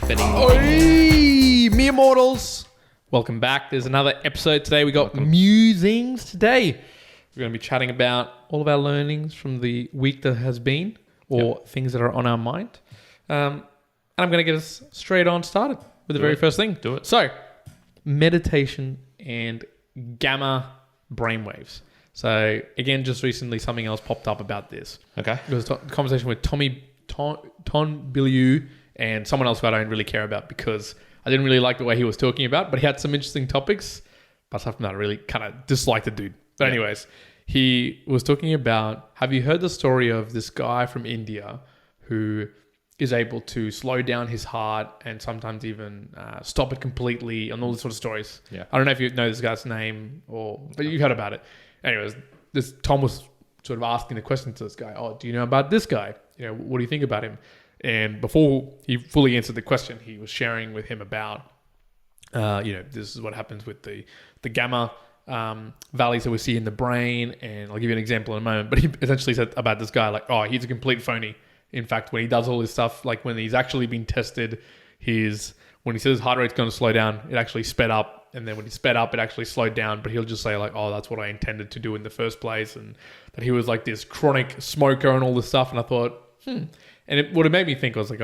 happening? Oi, mere mortals. Welcome back. There's another episode today. We got Musings today. We're going to be chatting about all of our learnings from the week that has been, or things that are on our mind. And I'm going to get us straight on started with the very first thing. Do it. So, meditation and gamma brainwaves. So, again, just recently something else popped up about this. Okay. It was a conversation with Ton Biliu and someone else who I don't really care about because I didn't really like the way he was talking about, but he had some interesting topics. But aside from that, I really kind of disliked the dude. But anyways, he was talking about, have you heard the story of this guy from India who is able to slow down his heart and sometimes even stop it completely and all these sort of stories? Yeah. I don't know if you know this guy's name but you heard about it. Anyways, Tom was sort of asking the question to this guy, do you know about this guy? You know, what do you think about him? And before he fully answered the question, he was sharing with him about, this is what happens with the gamma valleys that we see in the brain. And I'll give you an example in a moment. But he essentially said about this guy, like, he's a complete phony. In fact, when he does all this stuff, like when he's actually been tested, when he says his heart rate's going to slow down, it actually sped up. And then when he sped up, it actually slowed down. But he'll just say like, that's what I intended to do in the first place. And that he was like this chronic smoker and all this stuff. And I thought, And what it made me think was like,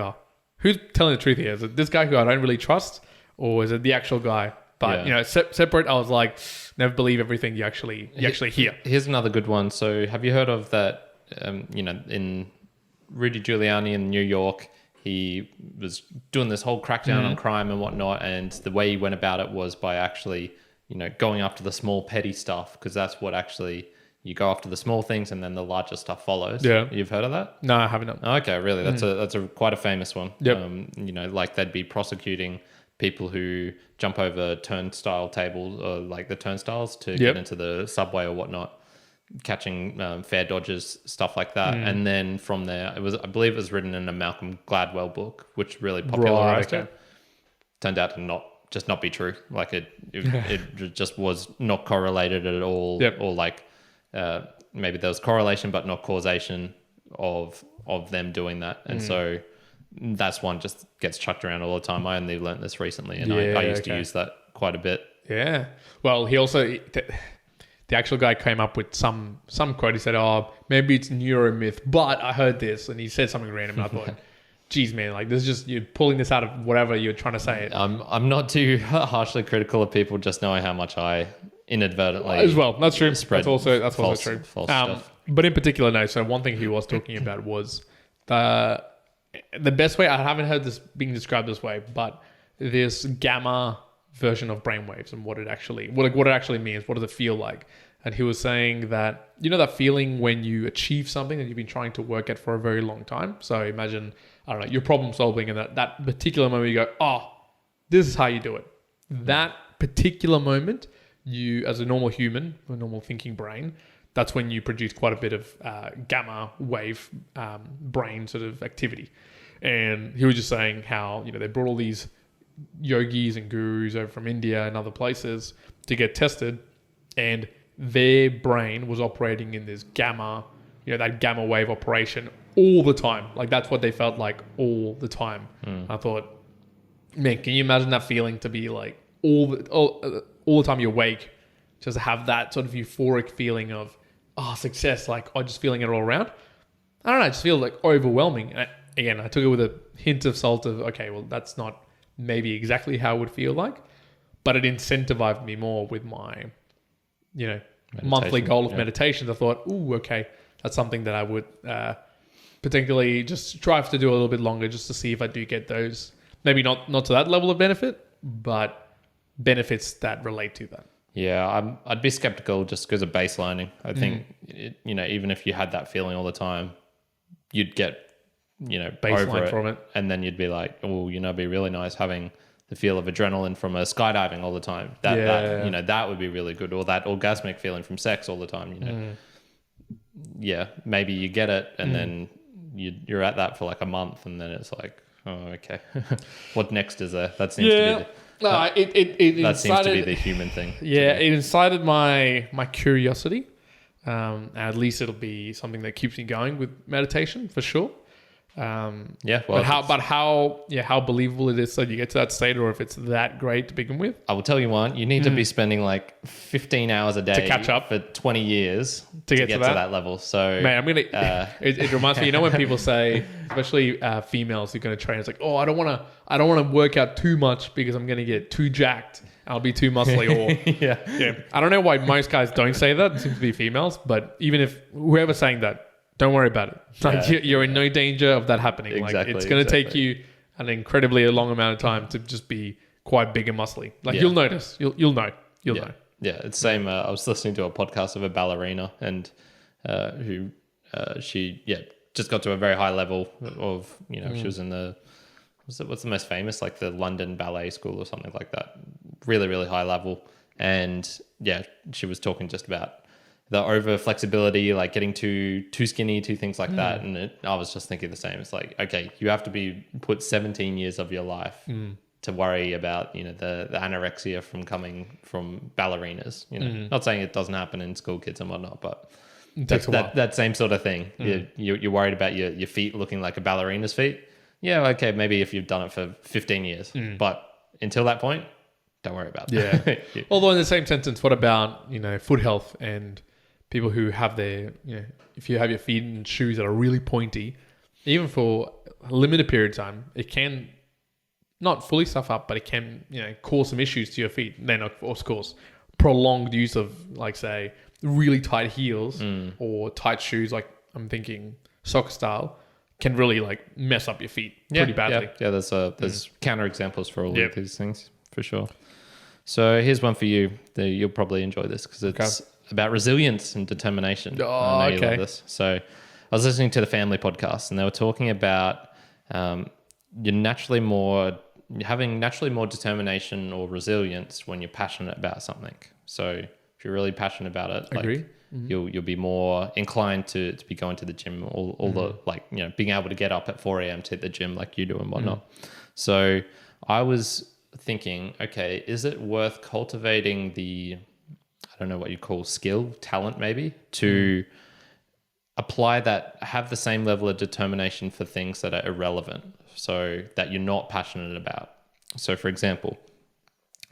who's telling the truth here? Is it this guy who I don't really trust? Or is it the actual guy? But, separate, I was like, never believe everything you actually hear. Here's another good one. So have you heard of that, in Rudy Giuliani in New York, he was doing this whole crackdown on crime and whatnot. And the way he went about it was by actually, going after the small petty stuff, because that's what actually... You go after the small things, and then the larger stuff follows. Yeah, you've heard of that? No, I haven't. Okay, really? That's a quite a famous one. Yep. Like they'd be prosecuting people who jump over turnstile tables or like the turnstiles to get into the subway or whatnot, catching fare dodgers, stuff like that. And then from there, I believe it was written in a Malcolm Gladwell book, which really popularized it. Turned out to not be true. Like it just was not correlated at all, or like. Maybe there was correlation but not causation of them doing that, and so that's one just gets chucked around all the time. I only learnt this recently, and I used to use that quite a bit. Yeah. Well, he also the actual guy came up with some quote. He said, maybe it's neuromyth, but I heard this, and he said something random, and I thought, geez, man, like this is just you're pulling this out of whatever you're trying to say. I'm not too harshly critical of people, just knowing how much I inadvertently as well. That's true. That's also true. False stuff. But in particular, no. So one thing he was talking about was the best way. I haven't heard this being described this way, but this gamma version of brainwaves and what it actually means. What does it feel like? And he was saying that that feeling when you achieve something that you've been trying to work at for a very long time. So imagine, I don't know, you're problem solving, and that particular moment you go, this is how you do it. That particular moment. You, as a normal human, a normal thinking brain, that's when you produce quite a bit of gamma wave brain sort of activity. And he was just saying how, they brought all these yogis and gurus over from India and other places to get tested, and their brain was operating in this gamma, that gamma wave operation all the time. Like that's what they felt like all the time. I thought, man, can you imagine that feeling to be like all the time you're awake, just have that sort of euphoric feeling of success, like just feeling it all around. I don't know, I just feel like overwhelming. And I took it with a hint of salt of, okay, well, that's not maybe exactly how it would feel like, but it incentivized me more with my, monthly goal of meditations. I thought, okay, that's something that I would particularly just strive to do a little bit longer, just to see if I do get those, maybe not to that level of benefit, but benefits that relate to that. Yeah, I'd be skeptical just because of baselining. I think, even if you had that feeling all the time, you'd get, baseline over it, from it. And then you'd be like, it'd be really nice having the feel of adrenaline from a skydiving all the time. That would be really good. Or that orgasmic feeling from sex all the time, Yeah, maybe you get it and then you're at that for like a month, and then it's like, okay. What next is there? That seems to be that seems to be the human thing. Yeah, it incited my curiosity. At least it'll be something that keeps me going with meditation for sure. Yeah, well, how believable it is that you get to that state, or if it's that great to begin with. I will tell you one. You need to be spending like 15 hours a day to catch up for 20 years to get to that level. So, man, I'm gonna. It reminds me. You know when people say, especially females who are going to train, it's like, oh, I don't want to work out too much because I'm going to get too jacked. I'll be too muscly. Or yeah. I don't know why most guys don't say that. It seems to be females, but even if whoever's saying that. Don't worry about it. Like you're in no danger of that happening. Exactly, like it's going to take you an incredibly long amount of time to just be quite big and muscly. Like you'll notice. You'll know. You'll know. Yeah, it's same. I was listening to a podcast of a ballerina and who she just got to a very high level of she was in the what's the most famous, like the London Ballet School or something like that. Really, really high level. And she was talking just about the over flexibility, like getting too skinny, things like that. And I was just thinking the same. It's like, okay, you have to put 17 years of your life to worry about, the anorexia coming from ballerinas. Not saying it doesn't happen in school kids and whatnot, but that same sort of thing. You're worried about your feet looking like a ballerina's feet. Yeah, okay, maybe if you've done it for 15 years, but until that point, don't worry about that. Yeah. Although in the same sentence, what about, foot health and people who have their, if you have your feet in shoes that are really pointy, even for a limited period of time, it can not fully stuff up, but it can, cause some issues to your feet. Then, of course, prolonged use of, like, say, really tight heels or tight shoes, like I'm thinking soccer style, can really, like, mess up your feet pretty badly. Yeah, there's counterexamples for all of these things, for sure. So here's one for you. You'll probably enjoy this because it's about resilience and determination. Oh, I know you love this. So I was listening to the family podcast and they were talking about having naturally more determination or resilience when you're passionate about something. So if you're really passionate about it, Agree. You'll be more inclined to be going to the gym, all the being able to get up at 4 a.m. to hit the gym like you do and whatnot. So I was thinking, okay, is it worth cultivating the, I don't know what you call skill, talent maybe, to apply that, have the same level of determination for things that are irrelevant, so that you're not passionate about. So for example,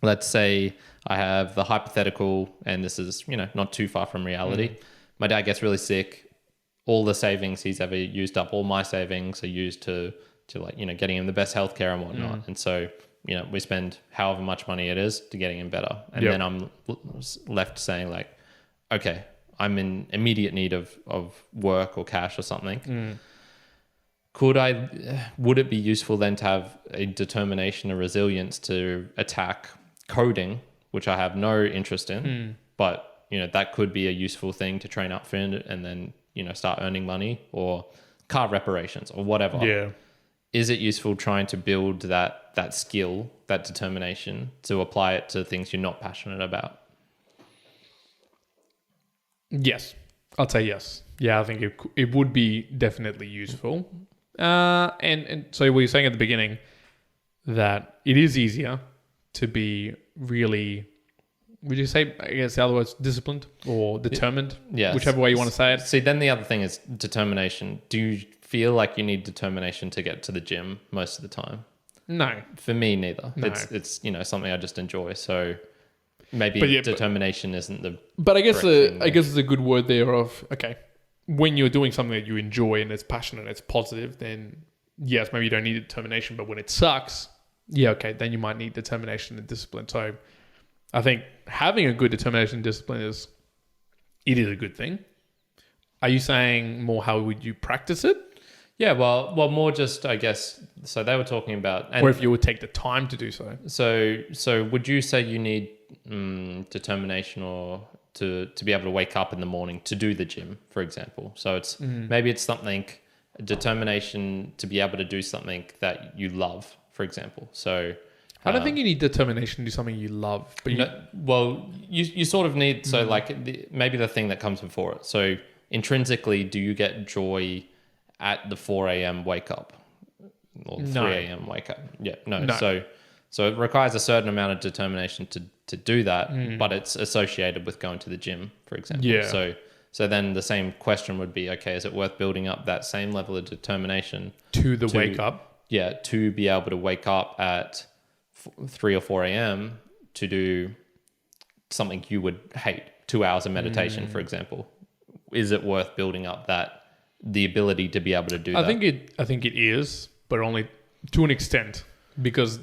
let's say I have the hypothetical, and this is, not too far from reality. My dad gets really sick. All the savings he's ever used up, all my savings are used to getting him the best healthcare and whatnot. And so, we spend however much money it is to getting him better. And then I'm left saying like, okay, I'm in immediate need of work or cash or something. Would it be useful then to have a determination and resilience to attack coding, which I have no interest in, but that could be a useful thing to train up for and then, start earning money, or car reparations or whatever. Yeah. Is it useful trying to build that skill, that determination, to apply it to things you're not passionate about? Yes. I'd say yes. Yeah, I think it would be definitely useful. And so what you're saying at the beginning, that it is easier to be really, would you say, I guess the other word's disciplined or determined? Yeah. Whichever way you want to say it. See, then the other thing is determination. Do you feel like you need determination to get to the gym most of the time? No. For me, neither. No. It's something I just enjoy. So maybe determination isn't the. But I guess it's a good word there of, okay, when you're doing something that you enjoy and it's passionate and it's positive, then yes, maybe you don't need determination. But when it sucks, okay, then you might need determination and discipline. So I think having a good determination and discipline is a good thing. Are you saying more how would you practice it? Yeah, well, more just, I guess, so they were talking about... or if you would take the time to do so. So would you say you need determination or to be able to wake up in the morning to do the gym, for example? So it's maybe it's something, determination to be able to do something that you love, for example. So... I don't think you need determination to do something you love. But you sort of need... So like maybe the thing that comes before it. So intrinsically, do you get joy at the 4 a.m. wake up or 3 a.m. wake up? Yeah, no. So it requires a certain amount of determination to do that, but it's associated with going to the gym, for example. Yeah. So then the same question would be, okay, is it worth building up that same level of determination to wake up? Yeah, to be able to wake up at 3 or 4 a.m. to do something you would hate, 2 hours of meditation, for example. Is it worth building up the ability to be able to do that? I think it is, but only to an extent, because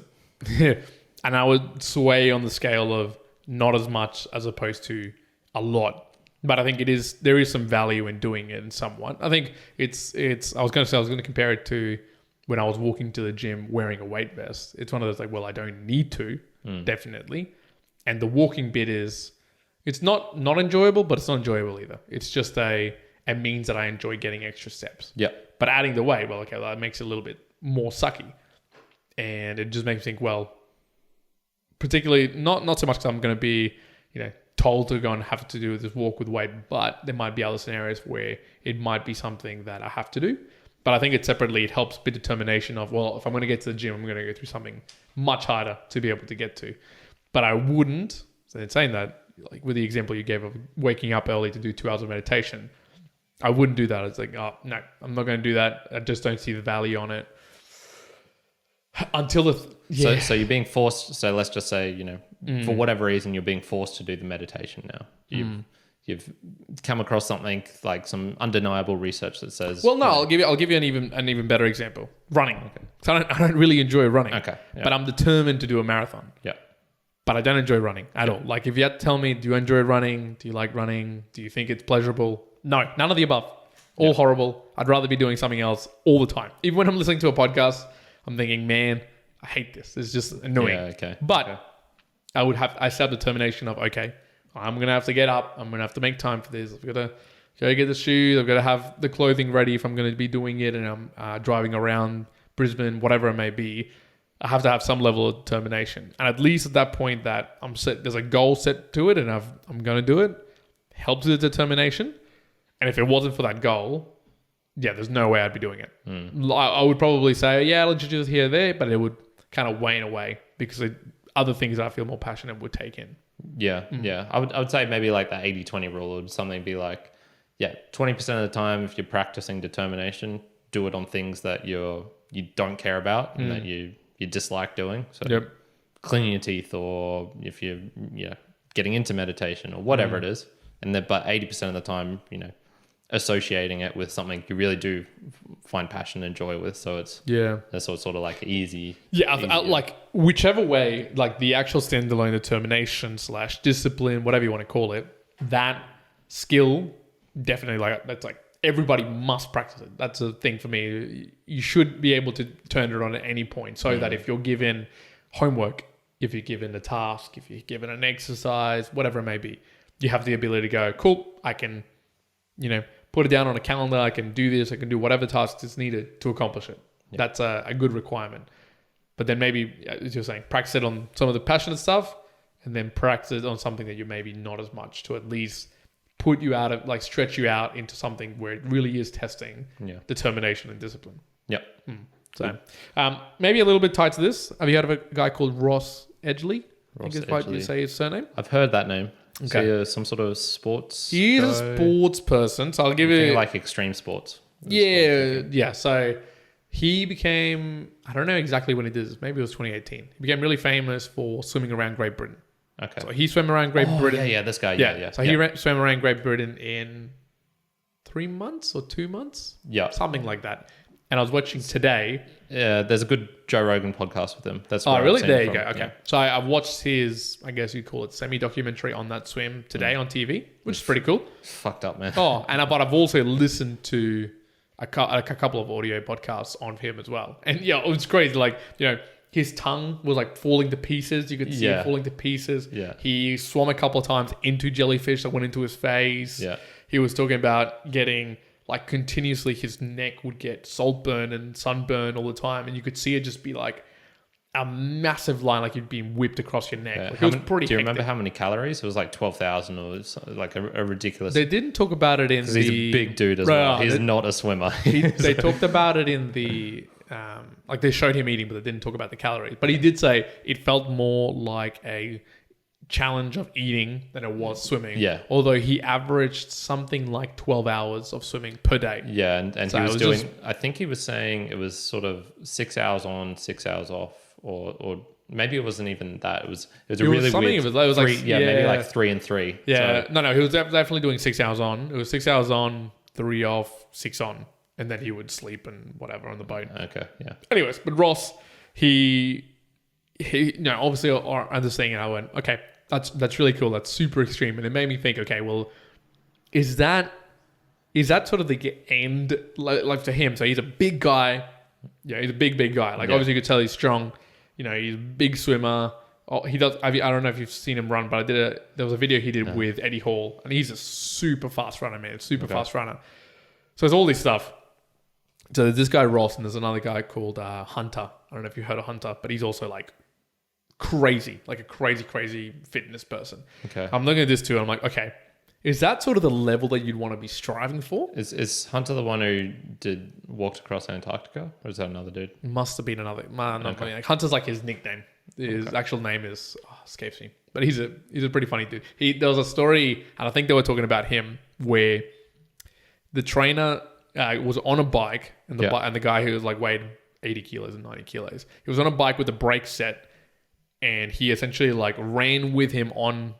and I would sway on the scale of not as much as opposed to a lot. But I think there is some value in doing it in somewhat. I think I was going to compare it to when I was walking to the gym wearing a weight vest. It's one of those like, well, I don't need to, definitely. And the walking bit it's not enjoyable, but it's not enjoyable either. It's just a means that I enjoy getting extra steps. Yeah. But adding the weight, well, okay, that makes it a little bit more sucky. And it just makes me think, well, particularly not so much because I'm going to be, told to go and have to do this walk with weight, but there might be other scenarios where it might be something that I have to do. But I think it helps with determination of, well, if I'm going to get to the gym, I'm going to go through something much harder to be able to get to. But I wouldn't, so in saying that, like with the example you gave of waking up early to do 2 hours of meditation, I wouldn't do that. It's like, oh, no, I'm not going to do that. I just don't see the value on it. Until So you're being forced. So let's just say, for whatever reason, you're being forced to do the meditation now. You've come across something like some undeniable research that says. Well, no, I'll give you an even better example. Running. Okay. So I don't really enjoy running. Okay. Yeah. But I'm determined to do a marathon. Yeah. But I don't enjoy running at all. Like if you had to tell me, do you enjoy running? Do you like running? Do you think it's pleasurable? No, none of the above. All horrible. I'd rather be doing something else all the time. Even when I'm listening to a podcast, I'm thinking, man, I hate this. It's just annoying. Yeah, okay. But I still have determination of, okay, I'm going to have to get up. I'm going to have to make time for this. I've got to go get the shoes. I've got to have the clothing ready if I'm going to be doing it and I'm driving around Brisbane, whatever it may be. I have to have some level of determination. And at least at that point that there's a goal set to it and I'm going to do it, helps with the determination. And if it wasn't for that goal, there's no way I'd be doing it. I would probably say, I'll introduce here or there, but it would kind of wane away because other things I feel more passionate would take in. Yeah. I would say maybe like the 80-20 rule or something be like, 20% of the time if you're practicing determination, do it on things that you don't care about and that you dislike doing. So cleaning your teeth, or if you're getting into meditation or whatever it is. And then, but 80% of the time, associating it with something you really do find passion and joy with. So it's sort of like easy. Like whichever way, like the actual standalone determination / discipline, whatever you want to call it, that skill definitely that's like everybody must practice it. That's a thing for me. You should be able to turn it on at any point so that if you're given homework, if you're given a task, if you're given an exercise, whatever it may be, you have the ability to go, cool, I can, put it down on a calendar. I can do this. I can do whatever tasks is needed to accomplish it. Yeah. That's a good requirement. But then maybe, as you're saying, practice it on some of the passionate stuff and then practice it on something that you're maybe not as much to at least put you out of, stretch you out into something where it really is testing determination and discipline. Yep. So maybe a little bit tied to this. Have you heard of a guy called Ross Edgley? I think it's you say his surname. I've heard that name. Okay. So some sort of sports. He's a sports person, so I'll give you like extreme sports. Yeah. So he became, I don't know exactly when he did this. Maybe it was 2018. He became really famous for swimming around Great Britain. Okay. So he swam around Great Britain. Yeah, this guy. Yeah. So he swam around Great Britain in 3 months or 2 months. Yeah. Something like that. And I was watching today. Yeah, there's a good Joe Rogan podcast with him. That's really? There you go. Okay. Yeah. So I've watched his, I guess you'd call it, semi-documentary on that swim today on TV, which is pretty cool. It's fucked up, man. But I've also listened to a couple of audio podcasts on him as well. And it was crazy. Like, his tongue was like falling to pieces. You could see it falling to pieces. Yeah. He swam a couple of times into jellyfish that went into his face. Yeah. He was talking about getting like continuously his neck would get saltburn and sunburn all the time. And you could see it just be like a massive line, like you'd been whipped across your neck. Yeah. Like, it was pretty Do you hectic. remember how many calories? It was like 12,000 or like a ridiculous. They didn't talk about it in the... He's a big dude as well. He's not a swimmer. They talked about it in the... like they showed him eating, but they didn't talk about the calories. But he did say it felt more like a challenge of eating than it was swimming. Yeah. Although he averaged something like 12 hours of swimming per day. Yeah, and So he was it doing. was I think he was saying it was sort of 6 hours on, 6 hours off, or maybe it wasn't even that. It was a really something. weird. It was like maybe like 3 and 3. Yeah, So, no, he was definitely doing 6 hours on. It was 6 hours on, 3 off, 6 on, and then he would sleep and whatever on the boat. okay, yeah, Anyways, but Ross, he obviously understanding it, I went, okay, that's really cool. That's super extreme, and it made me think, okay, well, is that sort of the end, like to him? So he's a big guy. Yeah, he's a big guy. Like obviously you could tell he's strong. He's a big swimmer. Oh, he does. I don't know if you've seen him run, but there was a video he did with Eddie Hall, and he's a super fast runner, man. Super fast runner. So there's all this stuff. So there's this guy Ross, and there's another guy called Hunter. I don't know if you heard of Hunter, but he's also like crazy, like a crazy fitness person. Okay. I'm looking at this too, and I'm like, okay, is that sort of the level that you'd want to be striving for? Is Hunter the one who walked across Antarctica, or is that another dude? Must have been another. Like Hunter's like his nickname. His actual name is escapes me, but he's a pretty funny dude. There was a story, and I think they were talking about him where the trainer was on a bike, and the guy who was like weighed 80 kilos and 90 kilos. He was on a bike with the brakes set, and he essentially like ran with him on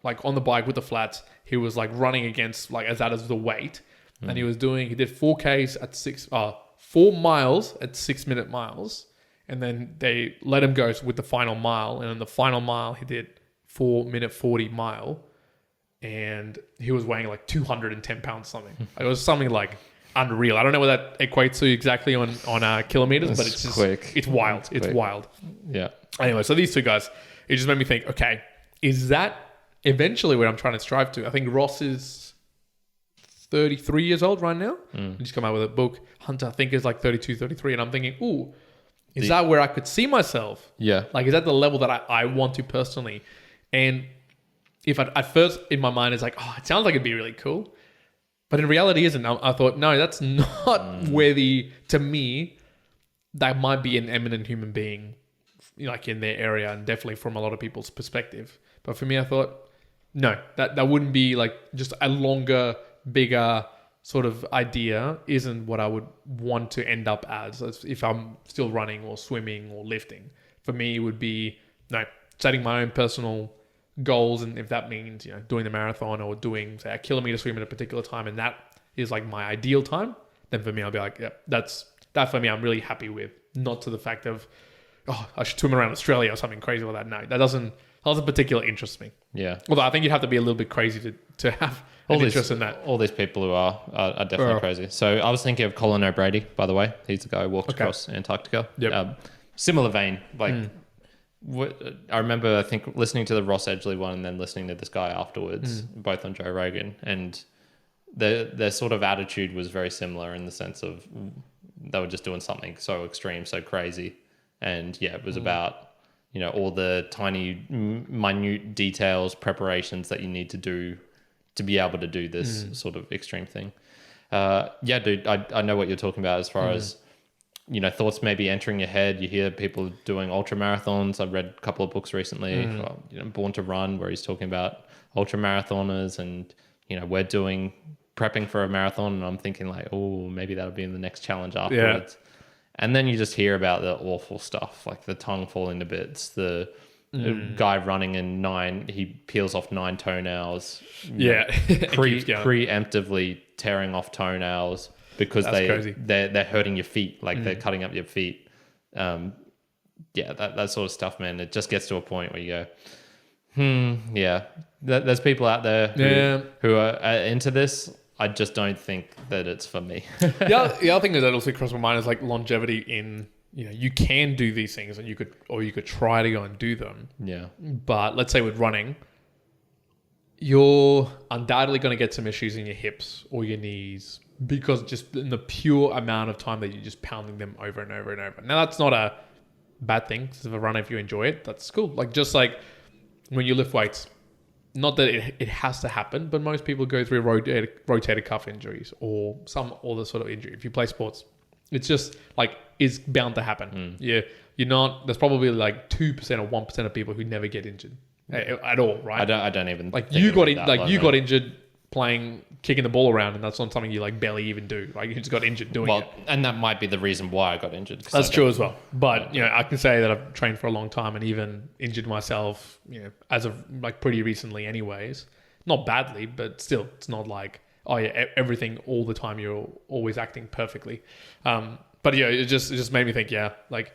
the bike with the flats. He was like running against like as the weight, and he did 4Ks at 4 miles at 6-minute miles, and then they let him go with the final mile, and in the final mile he did 4-minute 40 mile, and he was weighing like 210 pounds something. It was something like unreal. I don't know what that equates to exactly on kilometers, but it's just quick. It's wild. It's wild. Yeah. Anyway, so these two guys, it just made me think, okay, is that eventually what I'm trying to strive to? I think Ross is 33 years old right now. He just come out with a book. Hunter, I think, is like 32, 33. And I'm thinking, ooh, is that where I could see myself? Yeah. Like, is that the level that I want to personally? And if at first in my mind it's like, oh, it sounds like it'd be really cool. But in reality, isn't. I thought, no, that's not where to me, that might be an eminent human being, like in their area, and definitely from a lot of people's perspective. But for me, I thought, no, that wouldn't be like just a longer, bigger sort of idea isn't what I would want to end up as if I'm still running or swimming or lifting. For me, it would be, setting my own personal goals, and if that means doing the marathon or doing, say, a kilometer swim at a particular time, and that is like my ideal time, then for me I'll be like, yeah, that for me I'm really happy with. Not to the fact of, oh, I should swim around Australia or something crazy like that. No, that doesn't particularly interest me. Yeah. Although I think you'd have to be a little bit crazy to have an interest in that. All these people who are definitely crazy. So I was thinking of Colin O'Brady, by the way. He's the guy who walked across Antarctica. Yep. Similar vein, like. I remember, I think, listening to the Ross Edgley one and then listening to this guy afterwards, both on Joe Rogan, and their sort of attitude was very similar in the sense of they were just doing something so extreme, so crazy, and it was about all the tiny, minute details, preparations that you need to do to be able to do this sort of extreme thing. Dude, I know what you're talking about as far as. Thoughts maybe entering your head. You hear people doing ultra marathons. I've read a couple of books recently, Born to Run, where he's talking about ultra marathoners, and we're prepping for a marathon, and I'm thinking like, oh, maybe that'll be in the next challenge afterwards. And then you just hear about the awful stuff, like the tongue falling to bits, the guy running in he peels off 9 toenails. Preemptively tearing off toenails. Because they're hurting your feet, like they're cutting up your feet. That sort of stuff, man. It just gets to a point where you go, There's people out there who are into this. I just don't think that it's for me. The other thing that also crossed my mind is like longevity in, you can do these things and you could try to go and do them. Yeah. But let's say with running, you're undoubtedly going to get some issues in your hips or your knees, because just in the pure amount of time that you're just pounding them over and over and over. Now, that's not a bad thing. As a runner, if you enjoy it, that's cool. Like, just like when you lift weights, not that it has to happen, but most people go through rotator cuff injuries or some other sort of injury. If you play sports, it's just like, it's bound to happen. You're not, there's probably like 2% or 1% of people who never get injured. at all, right? I don't even like think you got about that you low, got no. injured playing kicking the ball around, and that's not something you like barely even do. Like you just got injured doing it. And that might be the reason why I got injured. 'Cause That's I true don't- as well. But you know, I can say that I've trained for a long time and even injured myself, you know, as of like pretty recently anyways. Not badly, but still it's not like, oh yeah, everything all the time you're always acting perfectly. But yeah, it just made me think, yeah, like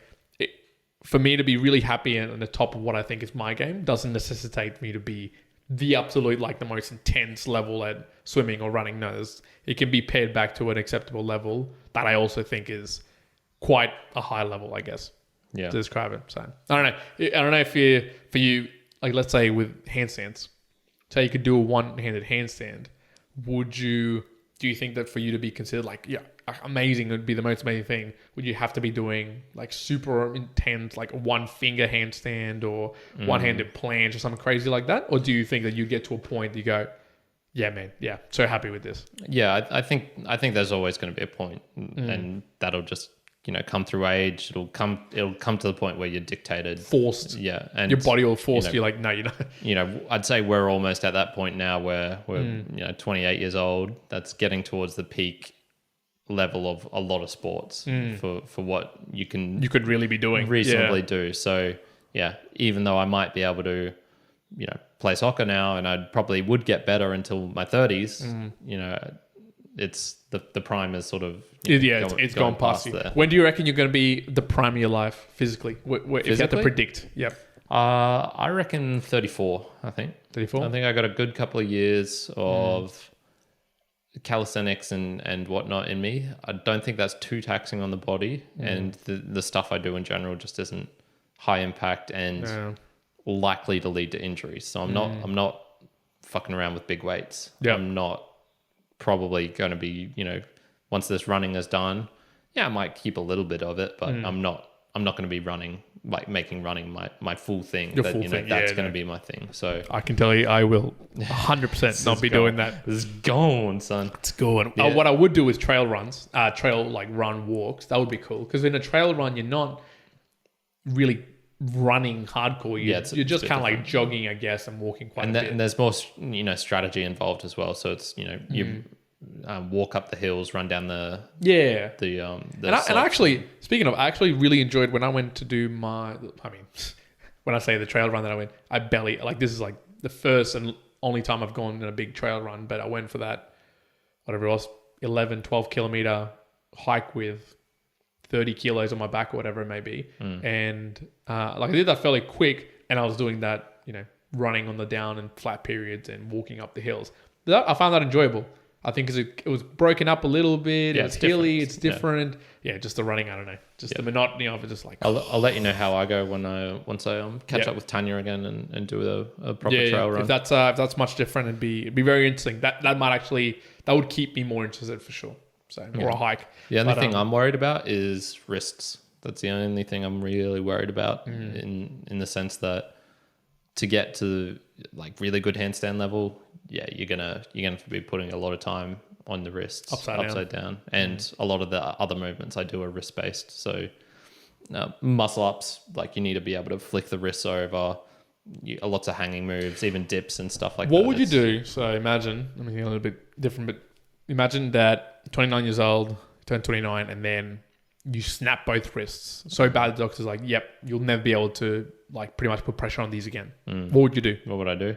for me to be really happy and on the top of what I think is my game doesn't necessitate me to be the absolute, like the most intense level at swimming or running. No, it can be paired back to an acceptable level that I also think is quite a high level, I guess, Yeah. to describe it. So I don't know if for you, like let's say with handstands, say you could do a one-handed handstand, do you think that for you to be considered like, yeah, amazing, it would be the most amazing thing, would you have to be doing like super intense, like one finger handstand or one-handed planche or something crazy like that? Or do you think that you get to a point that you go, yeah, man, yeah, so happy with this? Yeah, I think there's always going to be a point, and that'll just, you know, come through age. It'll come to the point where you're dictated, Forced. Yeah, and Your body will force you like, no, you're not. You know, I'd say we're almost at that point now where we're you know 28 years old. That's getting towards the peak level of a lot of sports for what you could really be doing reasonably do. So yeah, even though I might be able to, you know, play soccer now, and I probably would get better until my 30s. You know, it's the prime is sort of it's gone past you. there. When do you reckon you're going to be the prime of your life physically? If you had to predict, yep. I reckon 34. I think 34. I think I got a good couple of years of calisthenics and whatnot in me. I don't think that's too taxing on the body, and the stuff I do in general just isn't high impact and likely to lead to injuries. So I'm not fucking around with big weights. Yep. I'm not probably going to be, you know, once this running is done, yeah, I might keep a little bit of it, but I'm not going to be running, like making running my full thing. Your full thing. That's going to be my thing. So I can tell you, I will 100% not be doing that. This is going, son. It's going. Yeah. What I would do is trail runs, like run walks. That would be cool, because in a trail run, you're not really running hardcore. You're just kind of like jogging, I guess, and walking quite a bit. And there's more, you know, strategy involved as well. So it's, you know, you walk up the hills, run down the and I actually, speaking of, I actually really enjoyed when I went to do when I say the trail run that I went, I barely, like, this is like the first and only time I've gone in a big trail run, but I went for that, whatever it was, 11, 12 kilometer hike with 30 kilos on my back or whatever it may be. And like I did that fairly quick, and I was doing that, you know, running on the down and flat periods and walking up the hills. I found that enjoyable. I think it was broken up a little bit. Yeah, it's hilly. It's different. Yeah, just the running. I don't know. Just the monotony of it. Just like I'll let you know how I go once I catch up with Tanya again and do a proper trail run. If that's much different, it'd be very interesting. That would keep me more interested for sure. So or a hike. The only thing I'm worried about is wrists. That's the only thing I'm really worried about in the sense that to get to like really good handstand level, you're gonna be putting a lot of time on the wrists upside down. And a lot of the other movements I do are wrist based. So muscle ups, like you need to be able to flick the wrists over. Lots of hanging moves, even dips and stuff like that. What would you do? So imagine, I mean, a little bit different, but imagine that 29 years old, turn 29, and then you snap both wrists so bad the doctor's like, yep, you'll never be able to like pretty much put pressure on these again. What would you do? What would I do?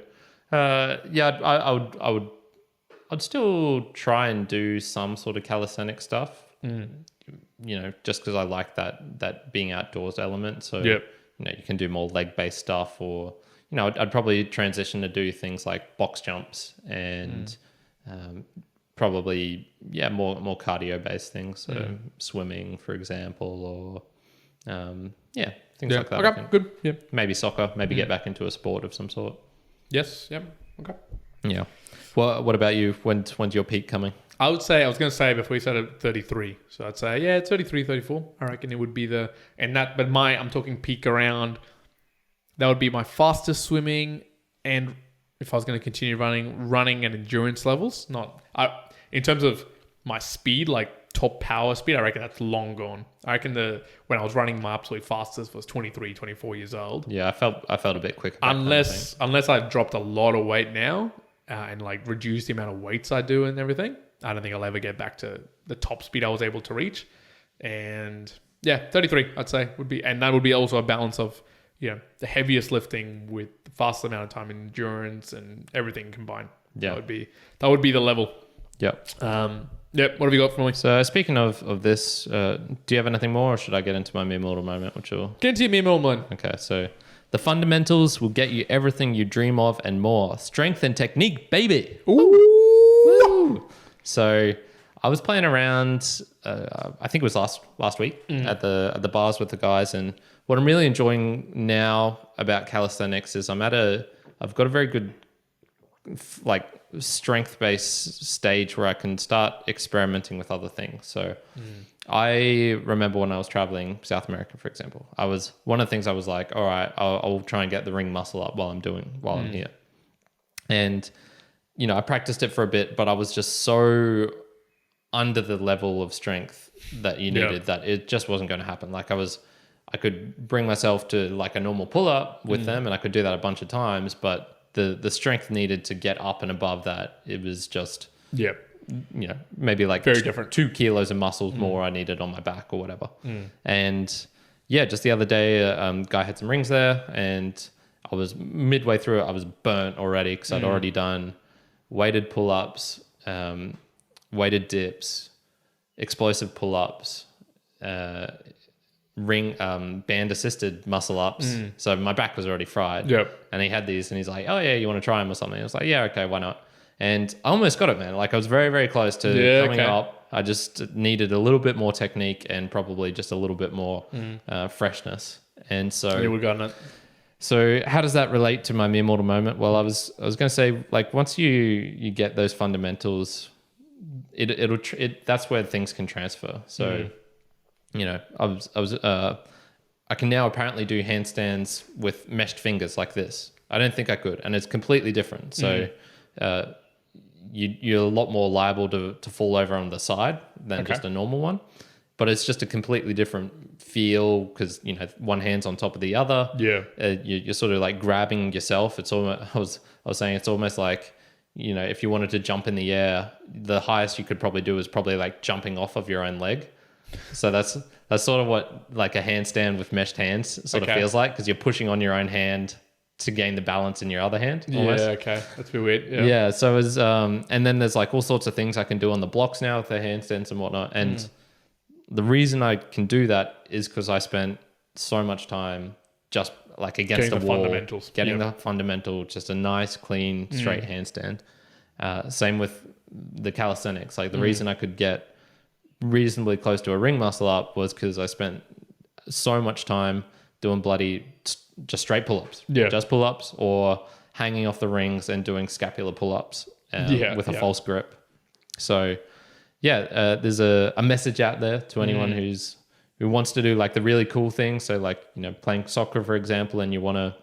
I'd still try and do some sort of calisthenic stuff. You know, just because I like that being outdoors element. So you know, you can do more leg based stuff, or you know, I'd probably transition to do things like box jumps and probably more cardio based things. So swimming, for example, or things like that. Okay, good. Yeah, maybe soccer. Maybe get back into a sport of some sort. Yes. Yep. Okay. Yeah. Well, what about you? When's your peak coming? I was going to say before you said it, 33. So I'd say, yeah, 33, 34. I reckon it would be but I'm talking peak around, that would be my fastest swimming. And if I was going to continue running and endurance levels, in terms of my speed, like top power speed, I reckon that's long gone. I reckon when I was running my absolute fastest was 23, 24 years old. Yeah, I felt a bit quicker. Unless I dropped a lot of weight now and like reduced the amount of weights I do and everything, I don't think I'll ever get back to the top speed I was able to reach. And yeah, 33 I'd say would be, and that would be also a balance of, you know, the heaviest lifting with the fastest amount of time in endurance and everything combined. Yeah, that would be the level. Yep. Yep. What have you got for me? So speaking of this, do you have anything more, or should I get into my mere mortal moment? Get into your mere mortal moment. Okay, so the fundamentals will get you everything you dream of and more. Strength and technique, baby. Ooh. Woo! So I was playing around. I think it was last week at the bars with the guys, and what I'm really enjoying now about calisthenics is I've got a very good like strength-based stage where I can start experimenting with other things. So I remember when I was traveling South America, for example, one of the things I was like, all right, I'll try and get the ring muscle up while I'm here. And, you know, I practiced it for a bit, but I was just so under the level of strength that you needed that it just wasn't going to happen. Like I could bring myself to like a normal pull-up with them, and I could do that a bunch of times, but the strength needed to get up and above that, it was just, you know, maybe like very different. 2 kilos of muscles more I needed on my back or whatever. And yeah, just the other day, guy had some rings there, and I was midway through it. I was burnt already because I'd already done weighted pull-ups, weighted dips, explosive pull-ups, band assisted muscle ups. So my back was already fried. And he had these, and he's like, oh yeah, you want to try them or something? I was like, yeah, okay, why not? And I almost got it, man. Like I was very, very close to coming up. I just needed a little bit more technique and probably just a little bit more freshness. And so we got it. So how does that relate to my mere mortal moment? Well, I was going to say, like, once you get those fundamentals, that's where things can transfer. So you know, I can now apparently do handstands with meshed fingers like this. I don't think I could, and it's completely different. So you're a lot more liable to fall over on the side than just a normal one. But it's just a completely different feel because, you know, one hand's on top of the other. You're sort of like grabbing yourself. It's almost, I was saying it's almost like, you know, if you wanted to jump in the air, the highest you could probably do is probably like jumping off of your own leg. So that's sort of what like a handstand with meshed hands sort of feels like, because you're pushing on your own hand to gain the balance in your other hand. Almost. Yeah, okay. That's a bit weird. Yeah, so it was, and then there's like all sorts of things I can do on the blocks now with the handstands and whatnot. And the reason I can do that is because I spent so much time just like against the wall, getting the fundamental, just a nice, clean, straight handstand. Same with the calisthenics. Like the reason I could get reasonably close to a ring muscle up was because I spent so much time doing just straight pull-ups, just pull-ups, or hanging off the rings and doing scapular pull-ups with a false grip. So there's a message out there to anyone who wants to do like the really cool things. So like, you know, playing soccer, for example, and you want to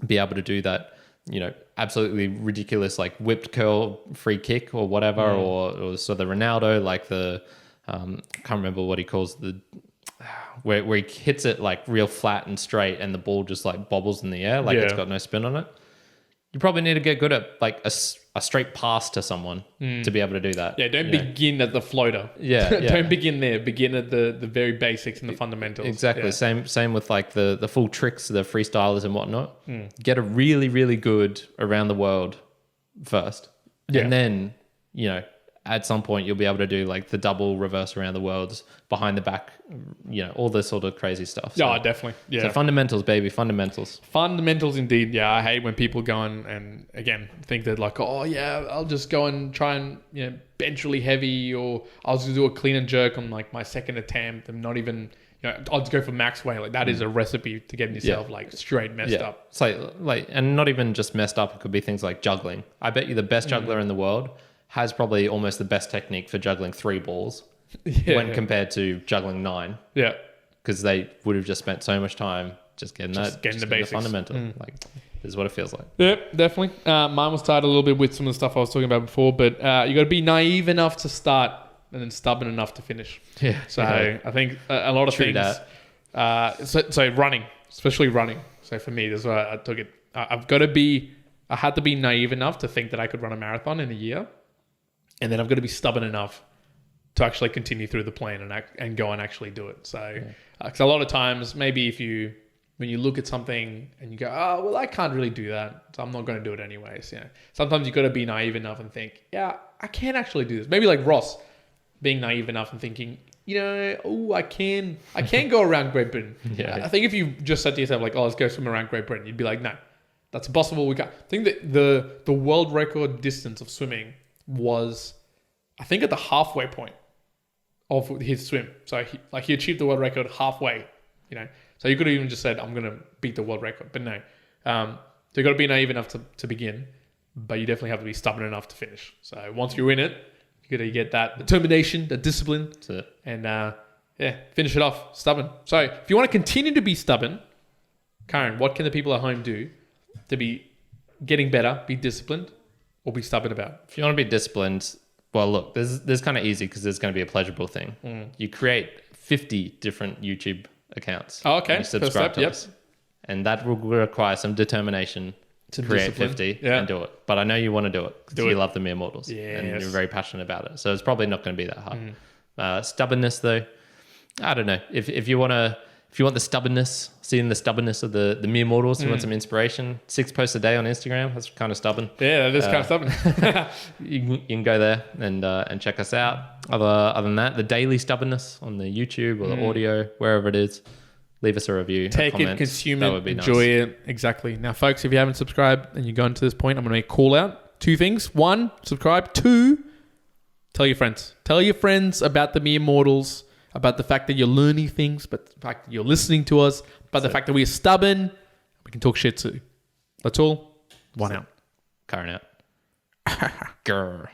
be able to do that, you know, absolutely ridiculous, like whipped curl free kick or whatever, or so the Ronaldo, like the, I can't remember what he calls where he hits it like real flat and straight and the ball just like bobbles in the air, like it's got no spin on it. You probably need to get good at like a straight pass to someone to be able to do that. Yeah, don't begin at the floater. Don't begin there. Begin at the very basics and the fundamentals. Exactly. Yeah. Same with like the full tricks, the freestylers and whatnot. Get a really, really good around the world first. And then, you know, at some point you'll be able to do like the double reverse around the worlds, behind the back, you know, all this sort of crazy stuff. So, definitely. Yeah. So fundamentals, baby, fundamentals. Fundamentals indeed. Yeah, I hate when people go and again think that like, oh yeah, I'll just go and try and, you know, bench really heavy, or I'll just do a clean and jerk on like my second attempt. I'm not even, you know, I'll just go for max weight. Like that is a recipe to getting yourself like straight messed up. It's like, and not even just messed up. It could be things like juggling. I bet you the best juggler in the world has probably almost the best technique for juggling 3 balls when compared to juggling 9. Yeah. Because they would have just spent so much time just getting the basics. Fundamental. Like, this is what it feels like. Yep, definitely. Mine was tied a little bit with some of the stuff I was talking about before, but you got to be naive enough to start and then stubborn enough to finish. Yeah. So I think a lot of True things. So running, especially running. So for me, this is why I took it. I had to be naive enough to think that I could run a marathon in a year, and then I've got to be stubborn enough to actually continue through the plan and go and actually do it. So, because a lot of times, maybe when you look at something and you go, oh, well, I can't really do that, so I'm not going to do it anyways. Sometimes you've got to be naive enough and think, yeah, I can actually do this. Maybe like Ross being naive enough and thinking, I can go around Great Britain. I think if you just said to yourself like, oh, let's go swim around Great Britain, you'd be like, no, that's impossible. We can't. I think that the world record distance of swimming was, I think, at the halfway point of his swim. So he achieved the world record halfway, So you could have even just said, I'm going to beat the world record. But no. So you've got to be naive enough to begin, but you definitely have to be stubborn enough to finish. So once you're in it, you got to get that determination, that discipline. That's it. And finish it off stubborn. So if you want to continue to be stubborn, Karen, what can the people at home do to be getting better, be disciplined, or be stubborn about? If you want to be disciplined, well, look, this is kind of easy because there's going to be a pleasurable thing. You create 50 different YouTube accounts. Oh, okay. You subscribe to us. And that will require some determination to create 50 and do it. But I know you want to do it because you love the Mere Mortals. Yes. And you're very passionate about it. So it's probably not going to be that hard. Stubbornness, though, I don't know. If you want the stubbornness, seeing the stubbornnness of the Mere Mortals, you want some inspiration, 6 posts a day on Instagram, that's kind of stubborn. Yeah, that is kind of stubborn. you can go there and check us out. Other than that, the daily stubbornness on the YouTube or the audio, wherever it is, leave us a review. Take it, consume it, enjoy it. Exactly. Now, folks, if you haven't subscribed and you've gotten to this point, I'm going to make a call out. 2 things. 1, subscribe. 2, tell your friends. Tell your friends about the Mere Mortals, about the fact that you're learning things, but the fact that you're listening to us, about the fact that we're stubborn. We can talk shit too. That's all. 1 out. Karen out. Grr.